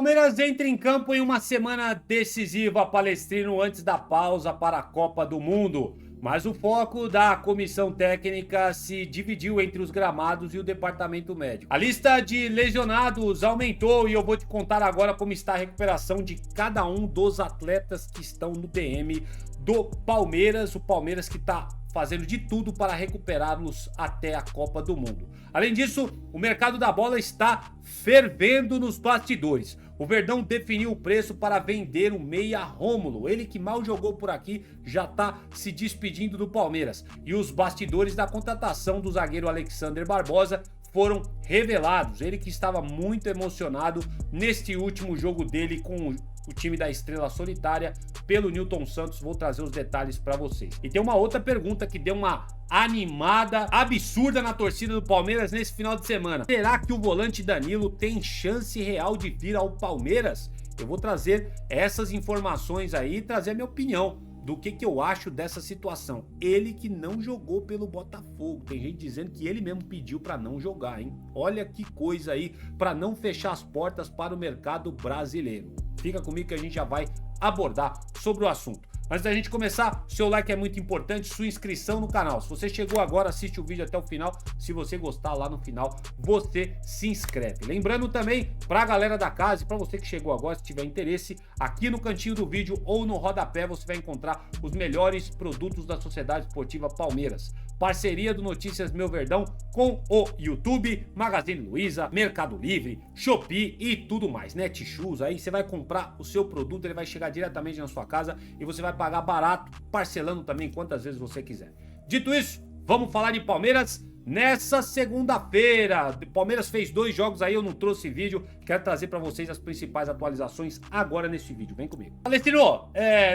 Palmeiras entra em campo em uma semana decisiva palestrino antes da pausa para a Copa do Mundo. Mas o foco da comissão técnica se dividiu entre os gramados e o departamento médico. A lista de lesionados aumentou e eu vou te contar agora como está a recuperação de cada um dos atletas que estão no DM do Palmeiras. O Palmeiras que está fazendo de tudo para recuperá-los até a Copa do Mundo. Além disso, o mercado da bola está fervendo nos bastidores. O Verdão definiu o preço para vender o meia Rômulo. Ele que mal jogou por aqui já está se despedindo do Palmeiras. E os bastidores da contratação do zagueiro Alexander Barbosa foram revelados. Ele que estava muito emocionado neste último jogo dele com o time da Estrela Solitária pelo Nilton Santos. Vou trazer os detalhes para vocês. E tem uma outra pergunta que deu uma animada absurda na torcida do Palmeiras nesse final de semana. Será que o volante Danilo tem chance real de vir ao Palmeiras? Eu vou trazer essas informações aí e trazer a minha opinião do que eu acho dessa situação. Ele que não jogou pelo Botafogo. Tem gente dizendo que ele mesmo pediu para não jogar, hein? Olha que coisa aí, para não fechar as portas para o mercado brasileiro. Fica comigo que a gente já vai abordar sobre o assunto. Antes da gente começar, seu like é muito importante, sua inscrição no canal. Se você chegou agora, assiste o vídeo até o final. Se você gostar, lá no final, você se inscreve. Lembrando também, para a galera da casa e para você que chegou agora, se tiver interesse, aqui no cantinho do vídeo ou no rodapé você vai encontrar os melhores produtos da Sociedade Esportiva Palmeiras. Parceria do Notícias Meu Verdão com o YouTube, Magazine Luiza, Mercado Livre, Shopee e tudo mais, Netshoes. Aí você vai comprar o seu produto, ele vai chegar diretamente na sua casa e você vai pagar barato, parcelando também quantas vezes você quiser. Dito isso, vamos falar de Palmeiras nessa segunda-feira. Palmeiras fez 2 jogos aí, eu não trouxe vídeo, quero trazer para vocês as principais atualizações agora nesse vídeo, vem comigo. Palestrino,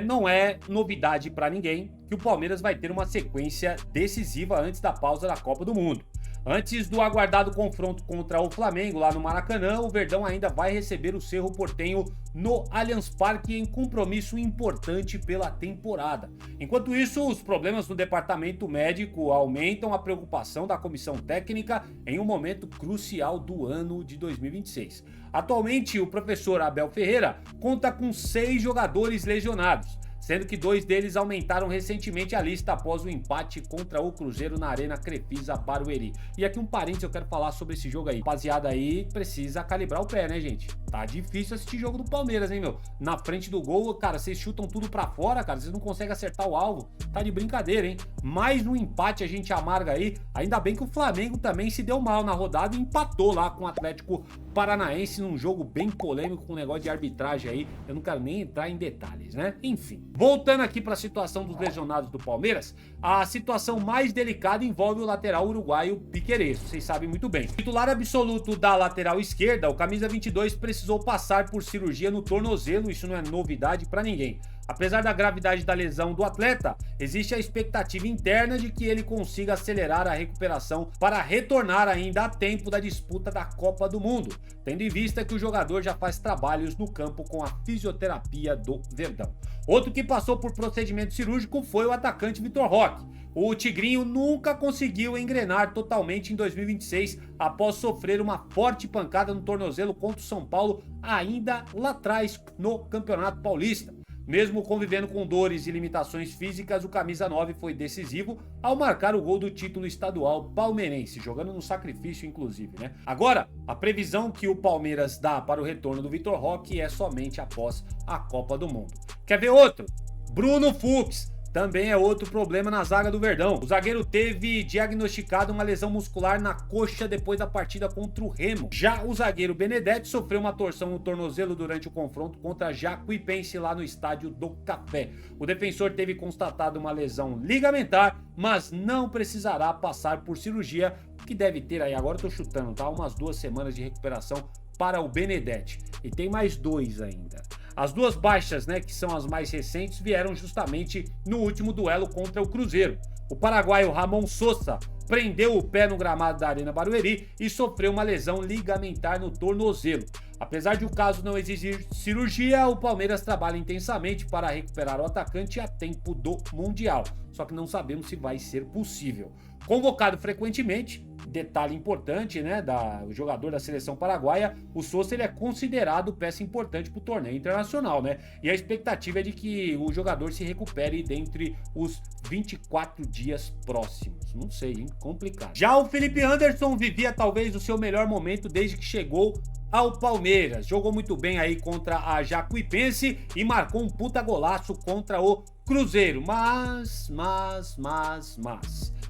não é novidade para ninguém que o Palmeiras vai ter uma sequência decisiva antes da pausa da Copa do Mundo. Antes do aguardado confronto contra o Flamengo lá no Maracanã, o Verdão ainda vai receber o Cerro Porteño no Allianz Parque em compromisso importante pela temporada. Enquanto isso, os problemas no departamento médico aumentam a preocupação da comissão técnica em um momento crucial do ano de 2026. Atualmente, o professor Abel Ferreira conta com 6 jogadores lesionados, sendo que 2 deles aumentaram recentemente a lista após o empate contra o Cruzeiro na Arena Crefisa Barueri. E aqui um parênteses, eu quero falar sobre esse jogo aí. Rapaziada aí precisa calibrar o pé, né, gente? Tá difícil assistir jogo do Palmeiras, hein, meu? Na frente do gol, cara, vocês chutam tudo pra fora, cara, vocês não conseguem acertar o alvo. Tá de brincadeira, hein? Mais um empate a gente amarga aí. Ainda bem que o Flamengo também se deu mal na rodada e empatou lá com o Atlético Paranaense num jogo bem polêmico com um negócio de arbitragem aí. Eu não quero nem entrar em detalhes, né? Enfim. Voltando aqui para a situação dos lesionados do Palmeiras, a situação mais delicada envolve o lateral uruguaio Piquerez, vocês sabem muito bem. O titular absoluto da lateral esquerda, o camisa 22, precisou passar por cirurgia no tornozelo, isso não é novidade para ninguém. Apesar da gravidade da lesão do atleta, existe a expectativa interna de que ele consiga acelerar a recuperação para retornar ainda a tempo da disputa da Copa do Mundo, tendo em vista que o jogador já faz trabalhos no campo com a fisioterapia do Verdão. Outro que passou por procedimento cirúrgico foi o atacante Vitor Roque. O Tigrinho nunca conseguiu engrenar totalmente em 2026 após sofrer uma forte pancada no tornozelo contra o São Paulo ainda lá atrás no Campeonato Paulista. Mesmo convivendo com dores e limitações físicas, o camisa 9 foi decisivo ao marcar o gol do título estadual palmeirense, jogando no sacrifício inclusive, né? Agora, a previsão que o Palmeiras dá para o retorno do Vitor Roque é somente após a Copa do Mundo. Quer ver outro? Bruno Fux. Também é outro problema na zaga do Verdão. O zagueiro teve diagnosticado uma lesão muscular na coxa depois da partida contra o Remo. Já o zagueiro Benedetti sofreu uma torção no tornozelo durante o confronto contra a Jacuipense lá no estádio do Café. O defensor teve constatado uma lesão ligamentar, mas não precisará passar por cirurgia, que deve ter aí, agora eu tô chutando, tá? Umas 2 semanas de recuperação para o Benedetti. E tem mais 2 ainda. As 2 baixas, né, que são as mais recentes, vieram justamente no último duelo contra o Cruzeiro. O paraguaio Ramon Sosa, prendeu o pé no gramado da Arena Barueri e sofreu uma lesão ligamentar no tornozelo. Apesar de o caso não exigir cirurgia, o Palmeiras trabalha intensamente para recuperar o atacante a tempo do Mundial. Só que não sabemos se vai ser possível. Convocado frequentemente, detalhe importante, né, o jogador da seleção paraguaia, o Sousa ele é considerado peça importante para o torneio internacional, né? E a expectativa é de que o jogador se recupere dentre os 24 dias próximos. Não sei, hein? Complicado. Já o Felipe Anderson vivia talvez o seu melhor momento desde que chegou ao Palmeiras. Jogou muito bem aí contra a Jacuipense e marcou um puta golaço contra o Cruzeiro. Mas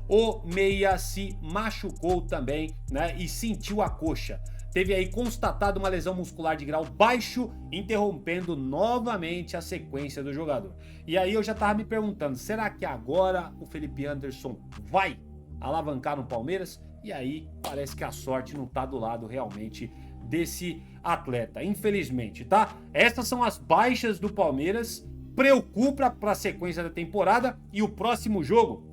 o meia se machucou também, né? E sentiu a coxa. Teve aí constatado uma lesão muscular de grau baixo, interrompendo novamente a sequência do jogador. E aí eu já tava me perguntando, será que agora o Felipe Anderson vai alavancar no Palmeiras? E aí parece que a sorte não tá do lado realmente desse atleta, infelizmente, tá? Essas são as baixas do Palmeiras, preocupa para a sequência da temporada e o próximo jogo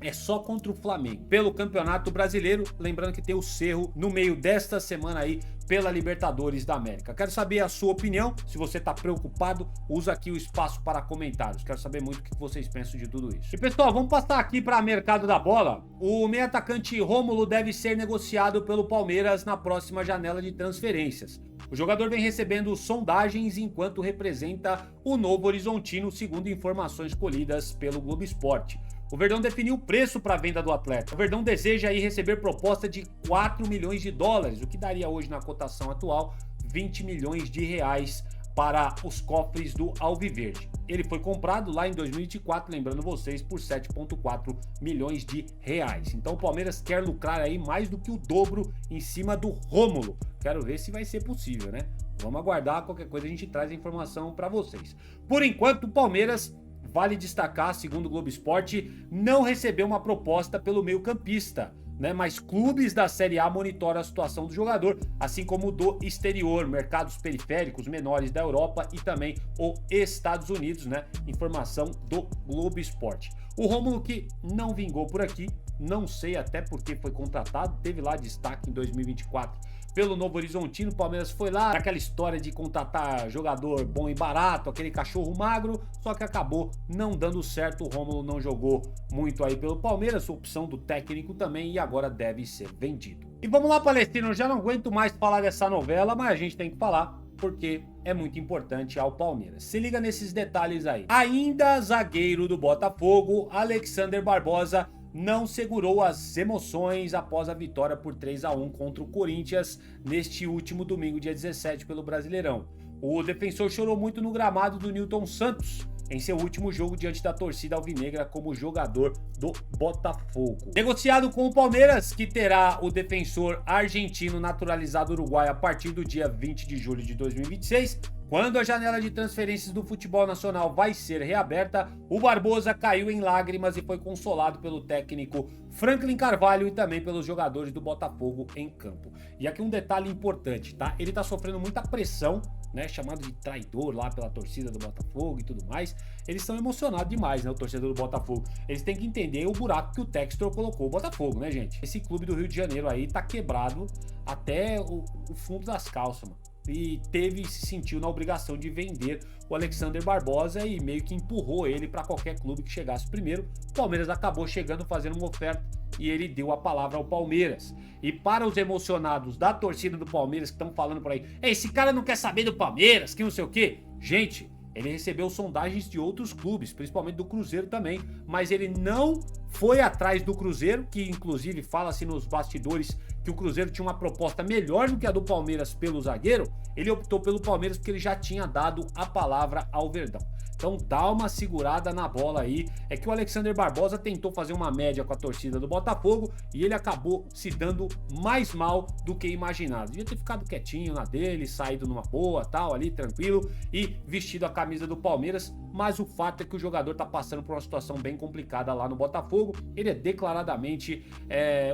é só contra o Flamengo, pelo Campeonato Brasileiro, lembrando que tem o Cerro no meio desta semana aí, pela Libertadores da América. Quero saber a sua opinião, se você tá preocupado, usa aqui o espaço para comentários, quero saber muito o que vocês pensam de tudo isso. E pessoal, vamos passar aqui para mercado da bola. O meio atacante Rômulo deve ser negociado pelo Palmeiras na próxima janela de transferências. O jogador vem recebendo sondagens enquanto representa o Novo Horizontino, segundo informações colhidas pelo Globo Esporte. O Verdão definiu o preço para a venda do atleta. O Verdão deseja aí receber proposta de 4 milhões de dólares, o que daria hoje na cotação atual 20 milhões de reais para os cofres do Alviverde. Ele foi comprado lá em 2024, lembrando vocês, por 7,4 milhões de reais. Então o Palmeiras quer lucrar aí mais do que o dobro em cima do Rômulo. Quero ver se vai ser possível, né? Vamos aguardar, qualquer coisa a gente traz a informação para vocês. Por enquanto, o Palmeiras, vale destacar, segundo o Globo Esporte, não recebeu uma proposta pelo meio-campista, né? Mas clubes da Série A monitoram a situação do jogador, assim como do exterior, mercados periféricos menores da Europa e também os Estados Unidos, né? Informação do Globo Esporte. O Rômulo, que não vingou por aqui, não sei até porque foi contratado, teve lá destaque em 2024 pelo Novo Horizontino. O Palmeiras foi lá, aquela história de contratar jogador bom e barato, aquele cachorro magro, só que acabou não dando certo. O Rômulo não jogou muito aí pelo Palmeiras, opção do técnico também, e agora deve ser vendido. E vamos lá, Palestino, eu já não aguento mais falar dessa novela, mas a gente tem que falar porque é muito importante ao Palmeiras. Se liga nesses detalhes aí. Ainda zagueiro do Botafogo, Alexander Barbosa não segurou as emoções após a vitória por 3-1 contra o Corinthians neste último domingo, dia 17, pelo Brasileirão. O defensor chorou muito no gramado do Newton Santos em seu último jogo diante da torcida alvinegra como jogador do Botafogo. Negociado com o Palmeiras, que terá o defensor argentino naturalizado uruguaio a partir do dia 20 de julho de 2026, quando a janela de transferências do futebol nacional vai ser reaberta, o Barbosa caiu em lágrimas e foi consolado pelo técnico Franklin Carvalho e também pelos jogadores do Botafogo em campo. E aqui um detalhe importante, tá? Ele tá sofrendo muita pressão, né? Chamado de traidor lá pela torcida do Botafogo e tudo mais. Eles estão emocionados demais, né? O torcedor do Botafogo. Eles têm que entender o buraco que o Textor colocou o Botafogo, né, gente? Esse clube do Rio de Janeiro aí tá quebrado até o fundo das calças, mano. E se sentiu na obrigação de vender o Alexander Barbosa e meio que empurrou ele para qualquer clube que chegasse primeiro. O Palmeiras acabou chegando, fazendo uma oferta e ele deu a palavra ao Palmeiras. E para os emocionados da torcida do Palmeiras que estão falando por aí, esse cara não quer saber do Palmeiras, que não sei o quê. Gente, ele recebeu sondagens de outros clubes, principalmente do Cruzeiro também, mas ele não foi atrás do Cruzeiro, que inclusive fala-se nos bastidores que o Cruzeiro tinha uma proposta melhor do que a do Palmeiras pelo zagueiro. Ele optou pelo Palmeiras porque ele já tinha dado a palavra ao Verdão. Então dá uma segurada na bola aí. É que o Alexander Barbosa tentou fazer uma média com a torcida do Botafogo e ele acabou se dando mais mal do que imaginado. Devia ter ficado quietinho na dele, saído numa boa, tal, ali, tranquilo, e vestido a camisa do Palmeiras. Mas o fato é que o jogador tá passando por uma situação bem complicada lá no Botafogo. Ele é declaradamente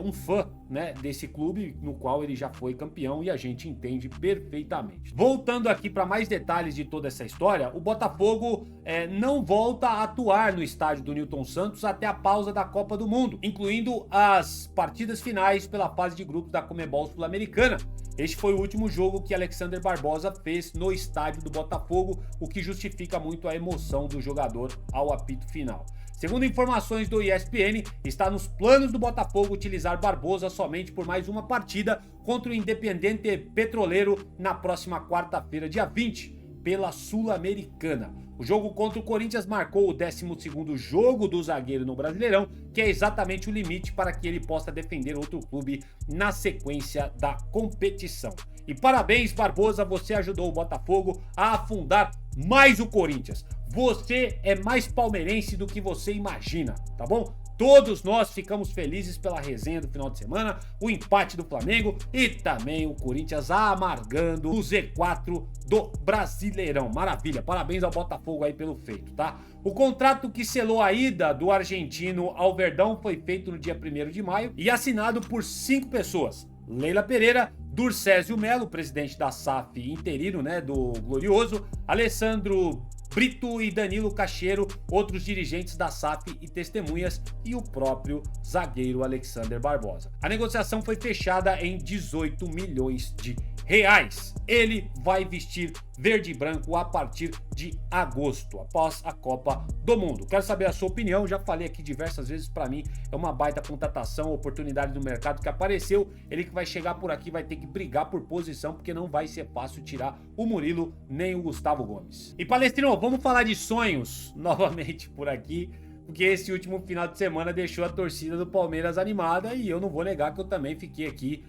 um fã, né, desse clube no qual ele já foi campeão e a gente entende perfeitamente. Voltando aqui para mais detalhes de toda essa história, o Botafogo não volta a atuar no estádio do Newton Santos até a pausa da Copa do Mundo, incluindo as partidas finais pela fase de grupos da Conmebol Sul-Americana. Este foi o último jogo que Alexander Barbosa fez no estádio do Botafogo, o que justifica muito a emoção do jogador ao apito final. Segundo informações do ESPN, está nos planos do Botafogo utilizar Barbosa somente por mais uma partida contra o Independiente Petroleiro na próxima quarta-feira, dia 20, pela Sul-Americana. O jogo contra o Corinthians marcou o 12º jogo do zagueiro no Brasileirão, que é exatamente o limite para que ele possa defender outro clube na sequência da competição. E parabéns, Barbosa, você ajudou o Botafogo a afundar mais o Corinthians. Você é mais palmeirense do que você imagina, tá bom? Todos nós ficamos felizes pela resenha do final de semana, o empate do Flamengo e também o Corinthians amargando o Z4 do Brasileirão. Maravilha, parabéns ao Botafogo aí pelo feito, tá? O contrato que selou a ida do argentino ao Verdão foi feito no dia 1º de maio e assinado por 5 pessoas. Leila Pereira, Durcésio Melo, presidente da SAF interino, né, do Glorioso, Alessandro Brito e Danilo Cacheiro, outros dirigentes da SAF e testemunhas, e o próprio zagueiro Alexander Barbosa. A negociação foi fechada em 18 milhões de reais. Ele vai vestir verde e branco a partir de agosto, após a Copa do Mundo. Quero saber a sua opinião, já falei aqui diversas vezes, para mim é uma baita contratação, oportunidade do mercado que apareceu. Ele que vai chegar por aqui vai ter que brigar por posição, porque não vai ser fácil tirar o Murilo nem o Gustavo Gomes. E Palestrino, vamos falar de sonhos novamente por aqui, porque esse último final de semana deixou a torcida do Palmeiras animada e eu não vou negar que eu também fiquei aqui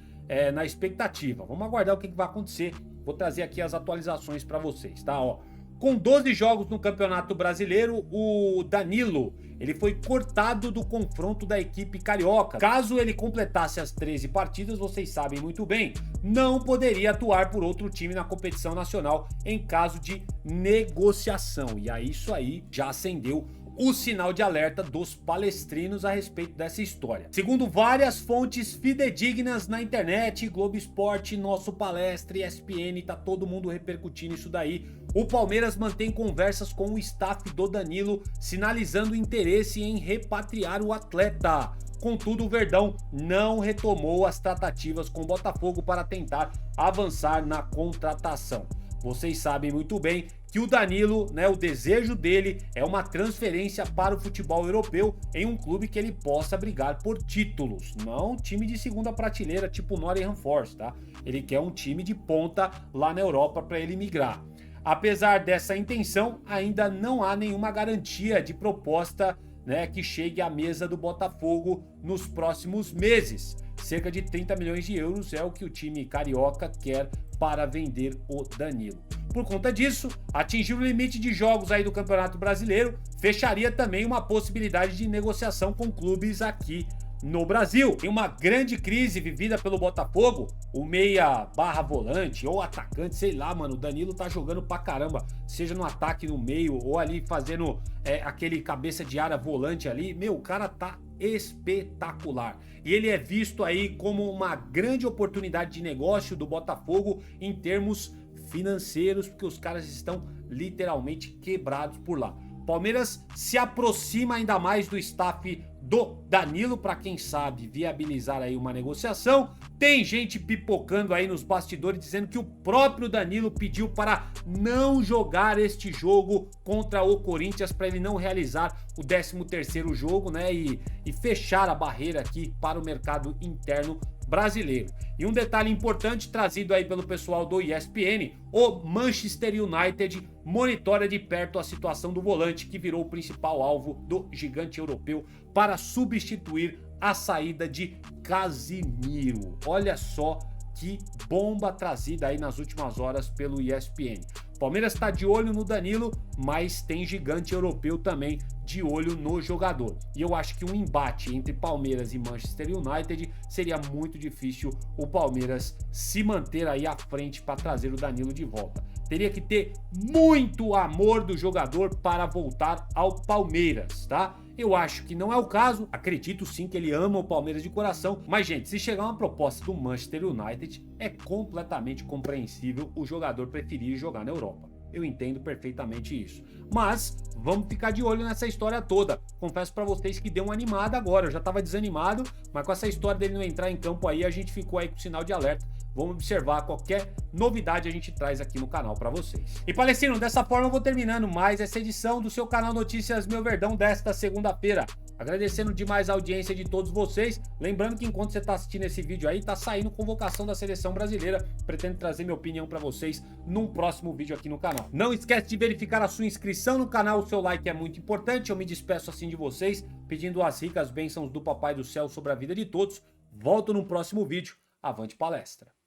na expectativa. Vamos aguardar o que vai acontecer. Vou trazer aqui as atualizações para vocês, tá? Ó, com 12 jogos no Campeonato Brasileiro, o Danilo, ele foi cortado do confronto da equipe carioca. Caso ele completasse as 13 partidas, vocês sabem muito bem, não poderia atuar por outro time na competição nacional em caso de negociação. E aí isso aí já acendeu o sinal de alerta dos palestrinos a respeito dessa história. Segundo várias fontes fidedignas na internet, Globo Esporte, Nosso Palestra, ESPN, tá todo mundo repercutindo isso daí. O Palmeiras mantém conversas com o staff do Danilo, sinalizando interesse em repatriar o atleta. Contudo, o Verdão não retomou as tratativas com o Botafogo para tentar avançar na contratação. Vocês sabem muito bem que o Danilo, né, o desejo dele é uma transferência para o futebol europeu em um clube que ele possa brigar por títulos, não um time de segunda prateleira tipo Nottingham Forest, tá? Ele quer um time de ponta lá na Europa para ele migrar. Apesar dessa intenção, ainda não há nenhuma garantia de proposta, né, que chegue à mesa do Botafogo nos próximos meses. Cerca de 30 milhões de euros é o que o time carioca quer para vender o Danilo. Por conta disso, atingir o limite de jogos aí do Campeonato Brasileiro fecharia também uma possibilidade de negociação com clubes aqui no Brasil. Em uma grande crise vivida pelo Botafogo, o meia barra volante ou atacante, sei lá, mano, o Danilo tá jogando pra caramba, seja no ataque no meio ou ali fazendo aquele cabeça de área volante ali, meu, o cara tá espetacular. E ele é visto aí como uma grande oportunidade de negócio do Botafogo em termos financeiros, porque os caras estão literalmente quebrados por lá. Palmeiras se aproxima ainda mais do staff do Danilo para, quem sabe, viabilizar aí uma negociação. Tem gente pipocando aí nos bastidores dizendo que o próprio Danilo pediu para não jogar este jogo contra o Corinthians, para ele não realizar o 13º jogo, né, e fechar a barreira aqui para o mercado interno brasileiro. E um detalhe importante trazido aí pelo pessoal do ESPN, o Manchester United monitora de perto a situação do volante que virou o principal alvo do gigante europeu para substituir a saída de Casimiro. Olha só que bomba trazida aí nas últimas horas pelo ESPN. Palmeiras está de olho no Danilo, mas tem gigante europeu também de olho no jogador. E eu acho que um embate entre Palmeiras e Manchester United seria muito difícil o Palmeiras se manter aí à frente para trazer o Danilo de volta. Teria que ter muito amor do jogador para voltar ao Palmeiras, tá? Eu acho que não é o caso, acredito sim que ele ama o Palmeiras de coração, mas gente, se chegar uma proposta do Manchester United, é completamente compreensível o jogador preferir jogar na Europa. eu entendo perfeitamente isso. Mas vamos ficar de olho nessa história toda. Confesso pra vocês que deu uma animada agora, eu já tava desanimado, mas com essa história dele não entrar em campo aí, a gente ficou aí com sinal de alerta. Vamos observar qualquer novidade a gente traz aqui no canal para vocês. E Palestino, dessa forma eu vou terminando mais essa edição do seu canal Notícias Meu Verdão desta segunda-feira. Agradecendo demais a audiência de todos vocês. Lembrando que enquanto você está assistindo esse vídeo aí, tá saindo convocação da seleção brasileira. Pretendo trazer minha opinião para vocês num próximo vídeo aqui no canal. Não esquece de verificar a sua inscrição no canal, o seu like é muito importante. Eu me despeço assim de vocês, pedindo as ricas bênçãos do Papai do Céu sobre a vida de todos. Volto no próximo vídeo. Avante palestra!